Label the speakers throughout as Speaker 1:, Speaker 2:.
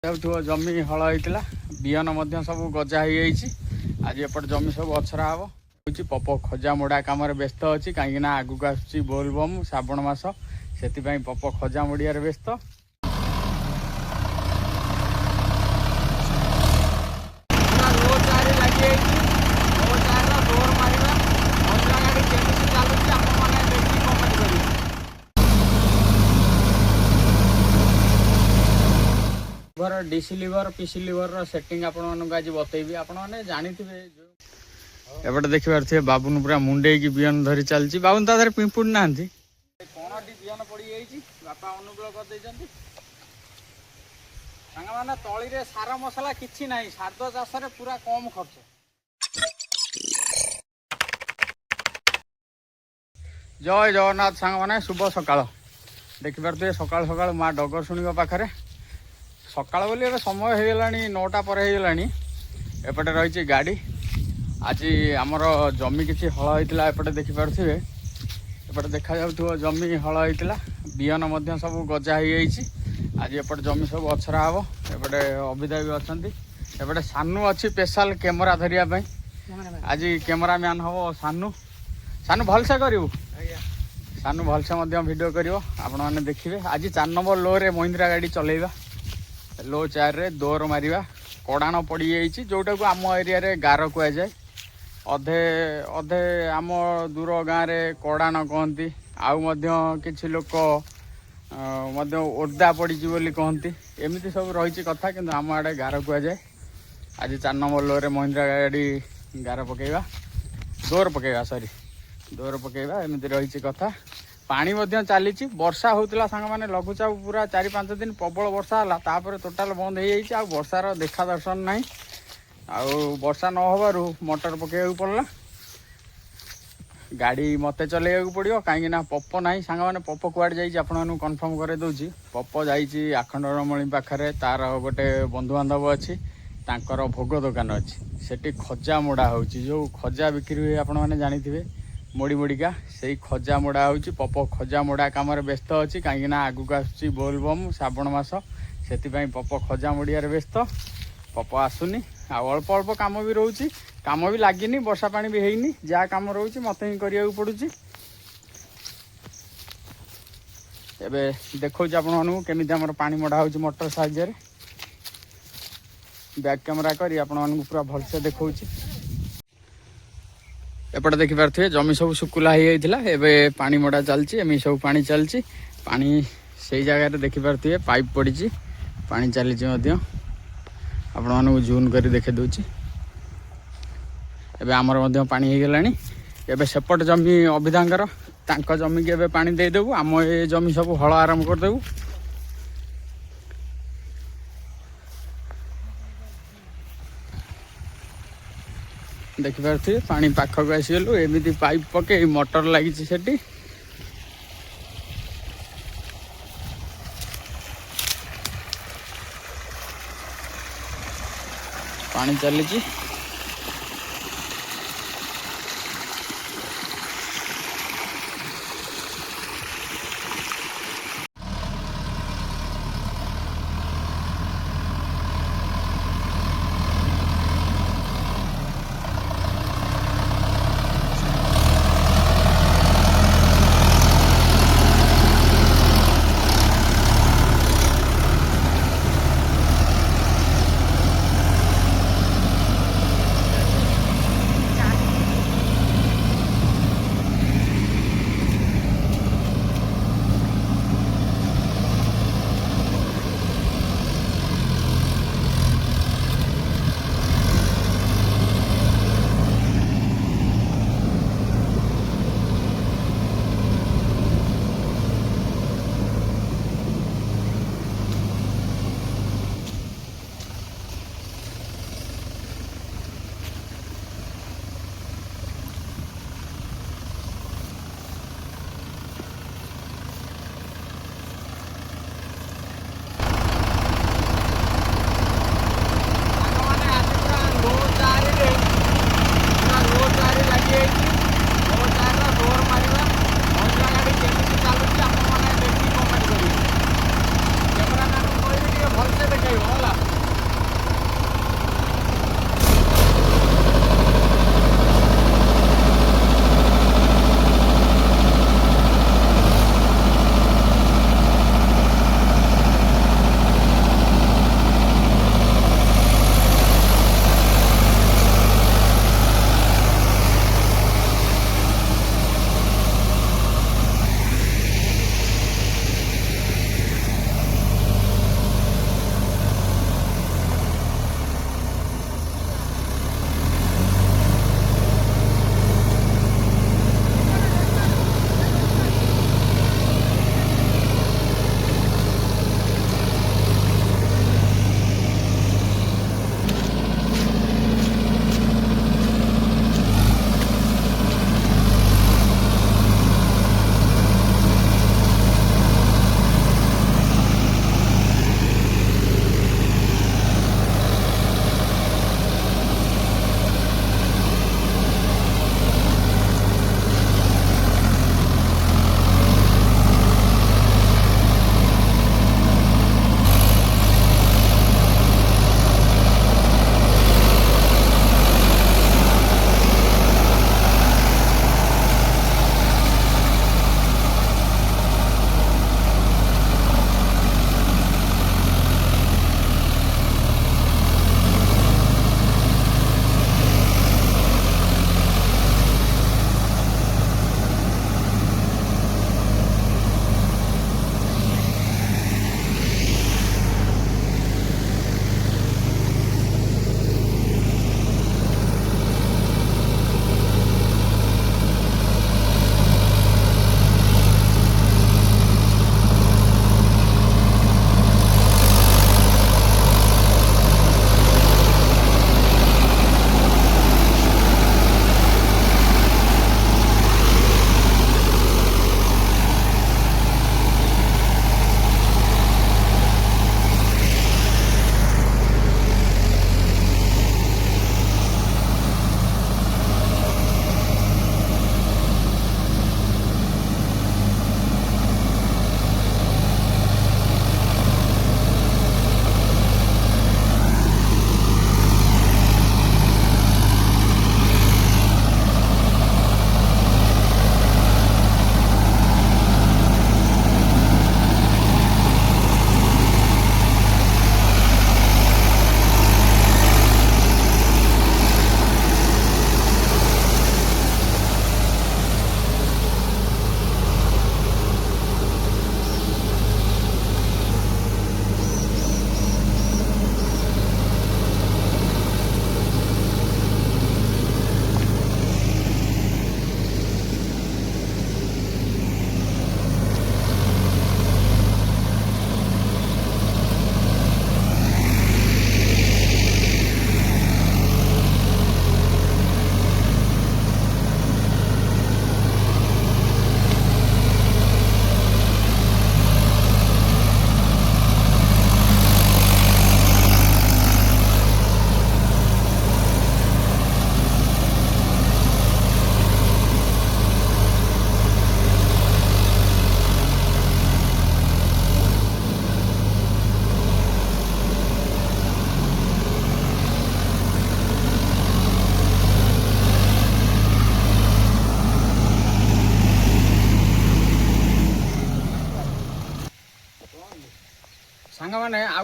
Speaker 1: जमी हल होता बिहन सब गजा हो आज एपट जमी सब अछरा हम पप खजा मोड़ा कम व्यस्त अच्छी कहीं आगक आसूँ बोलबम श्रावण मास से पप खजा मोड़िया व्यस्त DC liver PC liver setting आपण आज बतैबी आपने जानी एपटे देखिए बाबुन पूरा मुंडे की बिहन धरी चलती बाबुन ता पिंपुड़ ना कौन बिहन पड़ जाइए बापा अनुकूल कर मैंने तली रे सार मसला किसी ना शारद चाष पूरा कम खर्च जय जगन्नाथ सांग मैंने शुभ सकाल देखिपे सकाल सकाल माँ डगर शुणी पाखे सकाल बोली समय हो गला 9टा पर हो गला एपटे रही गाड़ी आज आमर जमी किसी हल होता एपटे देखिपे एपटे देखा जाऊ जमी हल होता बिहन सब गजा हो आज एपटे जमी सब अछरा हम एपटे अविदा भी अच्छा एपटे सानू अच्छी स्पेशल कैमेरा धरिया आज कैमेरामैन हम सानू सानू भलसे करू सानू भलसे वीडियो कर आपण मैंने देखिए आज 4 नंबर लो रे महिंद्रा गाड़ी चलेगा लो 4 रे दौर मारिबा कड़ाण पड़ जाइए जोटा को आम एरिया रे गार कहुए अधे अधे आम दूर गाँव में कड़ाण कहती आउ किसी लोक ओदा पड़ी कहती एमती सब रही कथा कि आम आड़े गार कहुए आज 4 नंबर लो रे महिंद्रा गाड़ी गार पकेवा दौर पकेवा सॉरी दौर पकेवा एमती रही कथा पानी चली वर्षा होता सांग मैंने लघुचाप पूरा 4-5 दिन प्रबल वर्षा है टोटाल बंद हो जाए वर्षार देखा दर्शन ना आउ वर्षा न होबारु मोटर पकेगा पड़ला गाड़ी मत चल पड़ो कहीं पप ना सांग मैंने पप कुआड़ जापन कन्फर्म कर दूसरी पप जा आखंडरमणि पाखे तार गोटे बंधुबांधव अच्छी तांकर भोग दुकान अच्छी सेठी खजा मोड़ा हो जो खजा बिक्री हुए आपण मैंने जानी मोड़ी मोड़िका से खजा मोड़ा हो पप खजा मोड़ा कम व्यस्त अच्छी कहीं आगक आसूँ बोलबम श्रावण मास से पप खजा मोड़िया व्यस्त पप आसुनी अल्प अल्प कम भी रोचे कम भी लगिनी वर्षा पानी भी हैनी जहाँ कम रोचे मत ही करा पड़ुची एबे देखो आपण केमी पानी मड़ा हो मोटर साहाय्य बैक कैमेरा करी आपण पूरा भलसे देखा एपटे देखिपे जमी सब शुकुला हो जाता एवं पानी मड़ा चलती एम सब पानी चलती पानी से जगार देखिपे पाइप पड़ी पानी चली आपण मानक जून कर देखे दूची एवं आमर पानी हो गलानी एवं सेपट जमी अभिधांकर तांक जमी के पानी देदेबू आम ये जमी सब हल आरंभ करदेबू देखिपे पानी पाखक आसीगलु एमती पाइप पके मोटर लगी सेठी पानी चली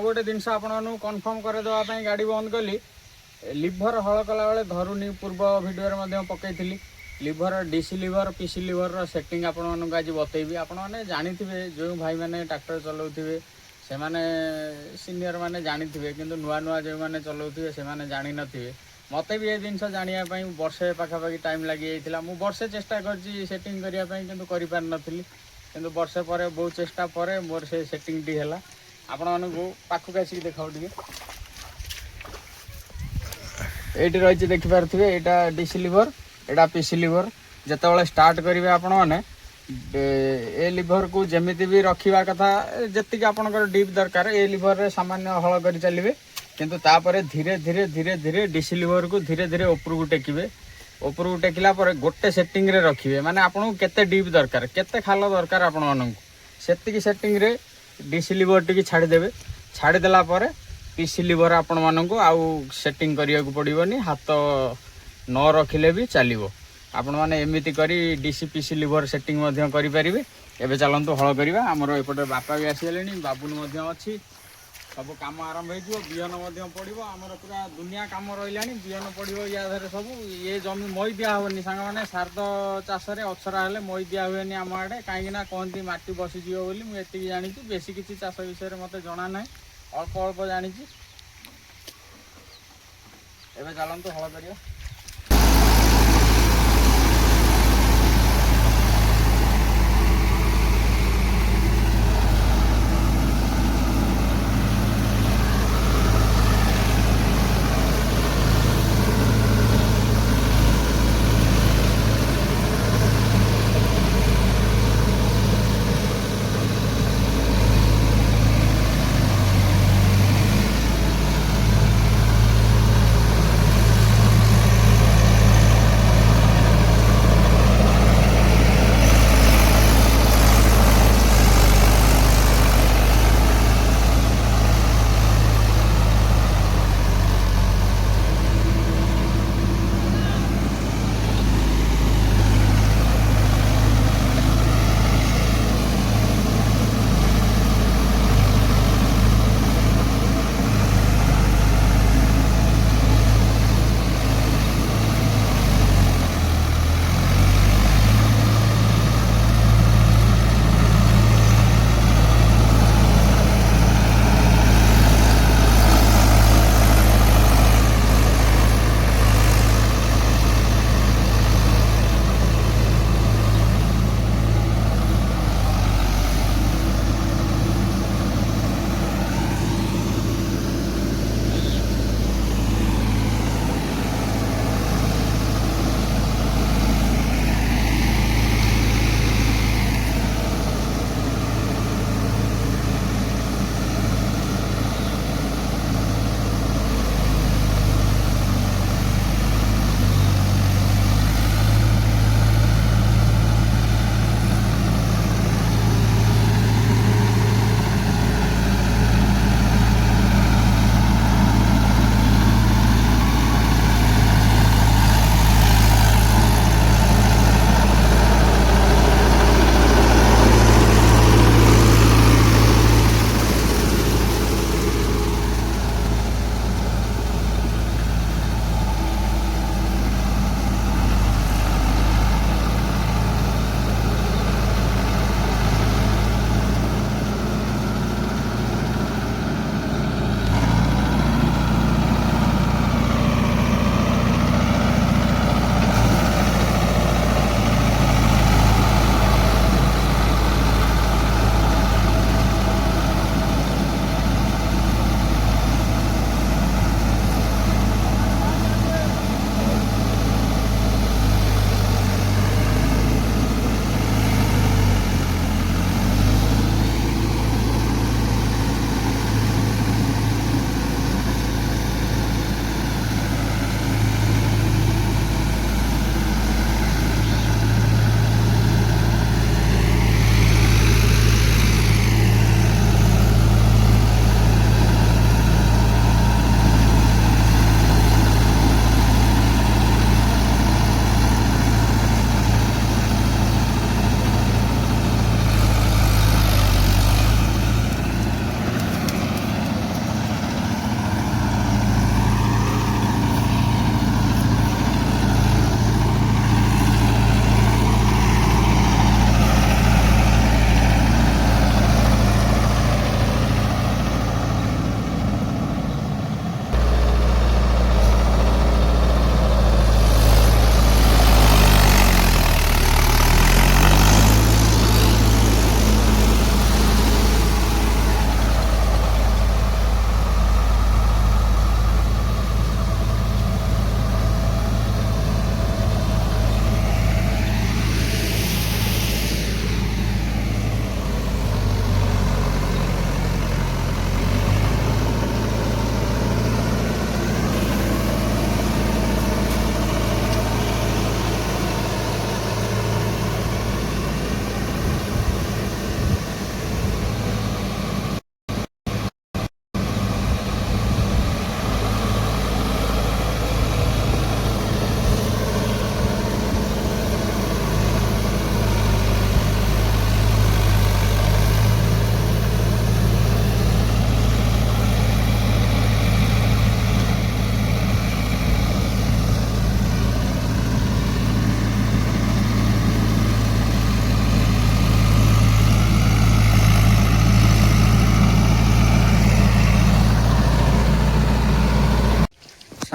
Speaker 1: गोटे जिनस आपण कन्फर्म करदेवाई गाड़ी बंद कली लिभर हल कला बेले धरुनी पूर्व भिडियो पकई lever DC lever PC lever setting आपण आज बतैबी आपण मैंने जानी जो भाई मैंने ट्रैक्टर चलाउे से मैंने सीनियर मैंने जानी कि नुआ नुआ जो मैंने चलाउे से मैंने जानी नथिबे मते भी ये जिनस जानापी वर्षे पाखापाखि टाइम लगी जाइए मुझे वर्षे चेष्टा करटिंग करने कि वर्षे पर बहुत चेष्टा पर मोर से सेटिंग टी है आपण मानू पाखक आसिक देखाओ टे ये रही देखिपे यहाँ डीसी लिभर यहाँ पीसी लिभर जिते स्टार्ट करेंगे आपण मैंने ए लिभर को जमीती भी रखा कथा जी आपंकर डीप दरकार ए लिभर रे सामान्य हल कर चलिए किंतु तापर धीरे धीरे धीरे धीरे डीसी लिभर को धीरे धीरे उपरकू टेकिबे उपरकू टेकिला पर गोटे सेटिंग रे रखिए माने आपन केते डीप दरकार केते खाल दरकार आपण मानन सेतिकी सेटिंग रे डीसी लिभर टिकी छाड़ी देबे छाड़ी देला पर पीसी लिभर आपण मानन को आउ सेटिंग करिया को पड़िबोनी हाथ न रखिले भी चलिबो आपण माने एमिति करी डीसी पीसी लिभर सेटिंग मध्य करि परिबे एबे चलंतु हळ करिवा हमर एपटे बापा भी आसीलेनी बाबुन मध्य अछि सब काम आरंभ हो बीहन पड़ो आमर पूरा दुनिया कम रहा बीहन पड़ो या सब ये जमी मई दिया हेनी सांग मैंने शारद चाष अछरा हेले मई दिया हुए आम आड़े कहीं कहती मटी बसीज मुझे जानी बेसी किसी चाष विषय में मत जना ना अल्प अल्प जानी एवं चलतु हल कर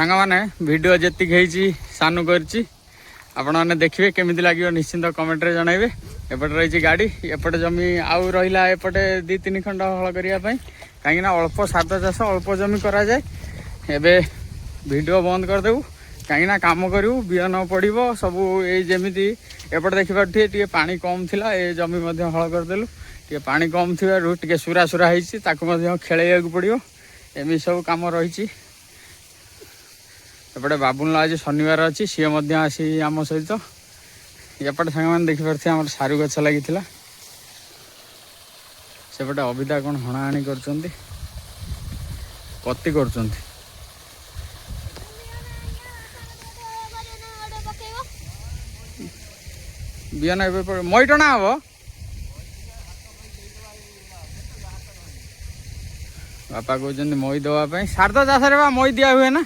Speaker 1: सांग मैंने वीडियो जी सानू कर आपण मैंने देखिए केमी लगे निश्चिंत कमेंट रे जनइबे। एपटे रही गाड़ी एपटे जमी आउ रहा एपटे 2-3 खंड हल करने कहीं अल्प सादा चाष अल्प जमी करा जाए। एबे वीडियो बंद करदेबू कहीं काम करूँ बिहन पड़ो सबू जमी एपटे देखिपे टे पानी कम थिला ए जमी हल करदेलु टे पानी कम थी टे सुरा सुरा होती खेल पड़ो एमती सब कम रही। एपटे बाबुन आज शनिवार अच्छी सी आसी आम सहित एपटे सांग मैंने देखिपे आम सारू गछ लगी सेपटे अविदा कौन हणाहाणी कर कति कर बिहन ए मई टना हम बापा कहते मई दवाई शारदा चाष मई दिया हुए ना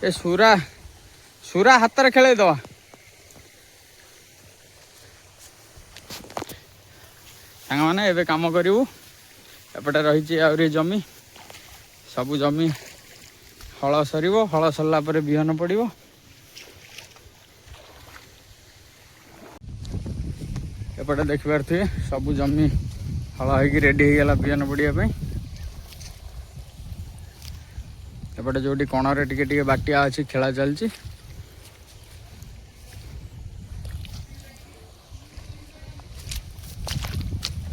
Speaker 1: ए सुरा सुरा हाथ में खेल दवा सांग मैंने एबे काम करूँ एपटे रही आहरी जमी सबू जमी हल सर हल सरला बिहन पड़ो। एपटे देखिपे सबू जमी हल हो रेडी हो गला बिहन पड़ापी। एपटे जो कणरे टिके बाटिया अच्छी खेला चलती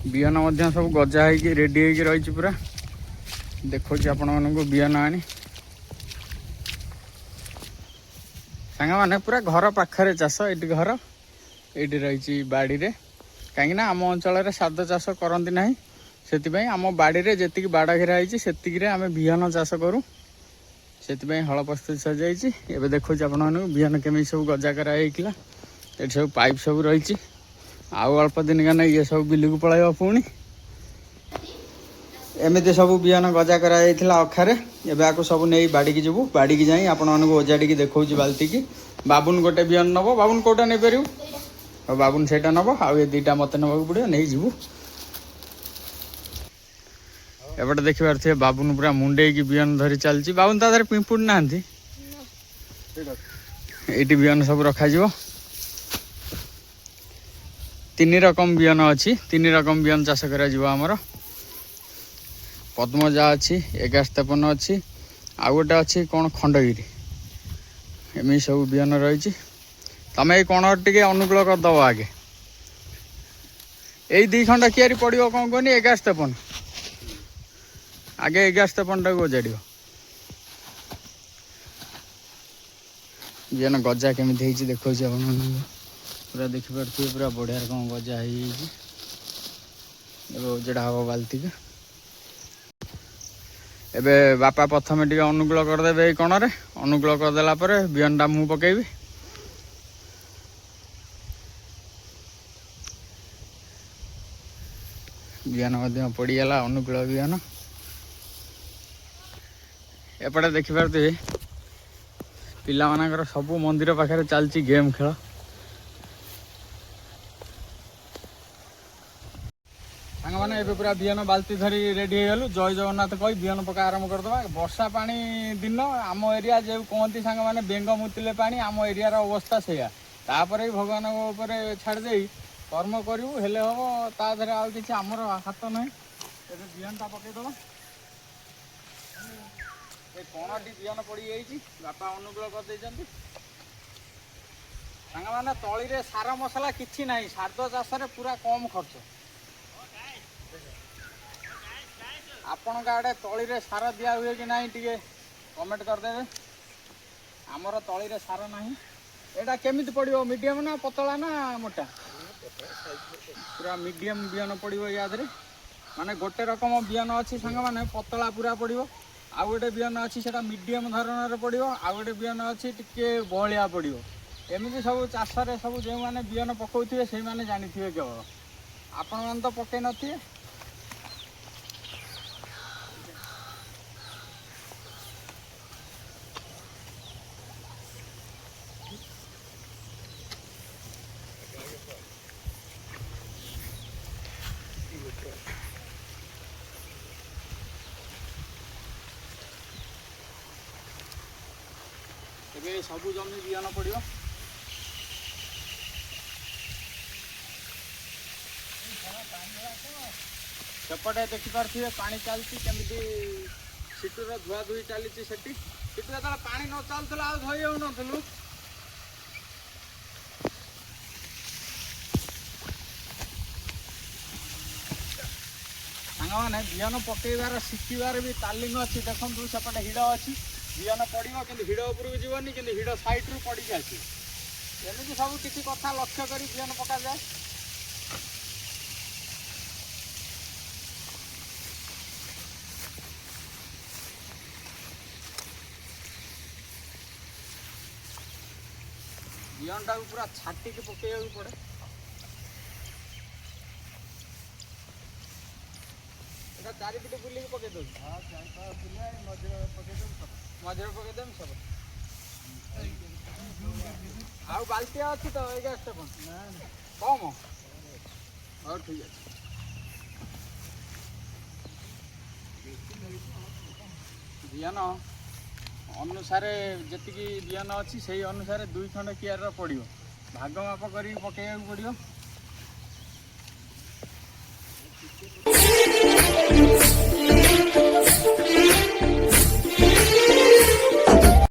Speaker 1: बिहन सब गजा हो रेडी हो रही पूरा देखो आपण मानक बिहन आनी सांग मैंने पूरा घर पाखरे चाष ये घर ये रही बाड़ी रे कहीं आम अंचल सादा चाष करती ना से आम बाड़ी रे जी बाड़ घेरा होती आम बिहन चाष करूँ से हल प्रस्तुत सजाई। एवं देखो आपण बिहन केमी सब गजा कराला ये सब पाइप सब रही आउ अल्प दिन गाने ये सब बिल को पलैब पुणी एमती सब बिहन गजा कराला अखारे एवं आपको सब नहीं बाड़ी की जीवु बाड़ी की जाई आपण मानक ओजाड़ी देखो बाल्टी की बाबुन गोटे बिहन नब बाबुन कौटा नहीं पार और बाबुन से नब आउ ये 2टा मत नवा पड़ो नहीं जीवु। एपटे देखिपे बाबुन पूरा मुंडे की बिहन धरी चलती बाबुन तादर पिंपुड़ ना ये बिहन सब रखा 3 रकम बिहन अच्छी 3 रकम बिहन चाष कर पद्मजा अच्छी 1153 अच्छी आउ गोटे अच्छी कौन खंडगिरी एमती सब बिहन रही तमें ये कण टे अनुकूल करदब आगे यही 2 खंड कियारी पड़ो कौन कहनी 1153 आगे 1153 टाक ओजाड़ बिहन गजा केमी देखो पूरा देखिपे पूरा बढ़िया कौन गजा हो ओजड़ा हम बाल्टी के एबे बापा प्रथम टे अनुकूल करदे ये कण अनुकूल करदेला बिहनटा मु पकेबी बिहन पड़गला अनुकूल बिहन। एपटे देखिपे पिला मानकर सब मंदिर पाखे चलती गेम खेल सांग मैंने ए पूरा बिहन बाल्टी धरी रेडी हो गलु जय जगन्नाथ कही बिहन पका आरंभ करदे वर्षा पानी दिन आम एरिया जो कहती सांग मैंने बेंग मुतिले पानी आम एरिया अवस्था से तापर भगवान छाड़ दे कर्म करूँ हेले हम ताधर आउ कि आमर हाथ ना बिहनटा पकईदे कणटी बिहन पड़ जाइए बापा अनुकूल कर मैंने तली सार मसला किसी ना शारदा चाष पूरा कम खर्च आपण आड़े तली सार दिया हुए कि ना टे कमेंट करदे आमर तली सार ना यहाँ केमी पड़ो मीडियम ना पतला ना मोटा पूरा मीडियम बिहन पड़ो या माने गोटे रकम बिहन अच्छी सांग मैंने पतला पूरा पड़ो आउ गोटे बिहन अच्छी से मीडियम धरण पड़ो आउ गोटे बिहन अच्छी टे बहलिया पड़ो एमती सब चाष सब जो मैंने बिहन पकाउे से मैंने जानी केवल आपण मैंने तो पकई नथिबे। ଏବେ ସବୁ ଜମି ବିହନ ପଡ଼ିବ। ସେପଟେ ଦେଖିପାରୁଥିବେ ପାଣି ଚାଲିଛି କେମିତି ସିଟୁର ଧୁଆ ଧୁଇ ଚାଲିଛି ସେଠି। ସେଠି ଯେତେବେଳେ ପାଣି ନ ଚାଲୁଥିଲା ଆଉ ଧୋଇ ହେଉନଥିଲୁ। ସାଙ୍ଗମାନେ ବିହନ ପକେଇବାର ଶିଖିବାର ବି ତାଲିମ ଅଛି। ଦେଖନ୍ତୁ ସେପଟେ ହିଡ଼ ଅଛି, ବିହନ ପଡ଼ିବ କିନ୍ତୁ ହିଡ଼ ଉପରକୁ ଯିବନି, କିନ୍ତୁ ହିଡ଼ ସାଇଡ଼ରୁ ପଡ଼ିକି ଆସିବ। ଏମିତି ସବୁ କିଛି କଥା ଲକ୍ଷ୍ୟ କରି ବିହନ ପକାଯାଏ। ବିହନଟାକୁ ପୁରା ଛାଟିକି ପକେଇବାକୁ ପଡ଼େ। এটা চারিপিটে বুলিକି ପକେଇ ଦେଉଛି।
Speaker 2: ହଁ ଚାରିପାଖ ବୁଲିଆ ମଝିରେ ପକେଇଦେବୁ ସବୁ।
Speaker 1: ମଝିରେ ପକେଇଦେବି ସବୁ। ଆଉ ବାଲ୍ଟିଆ ଅଛି ତ ଏଇ ଗ୍ୟାସ୍ଟା କ'ଣ କମ? ହଉ ଠିକ୍ ଅଛି। ବିହନ ଅନୁସାରେ ଯେତିକି ବିହନ ଅଛି ସେଇ ଅନୁସାରେ 2 ଖଣ୍ଡ କିଆରିର ପଡ଼ିବ। ଭାଗ ମାପ କରିକି ପକେଇବାକୁ ପଡ଼ିବ।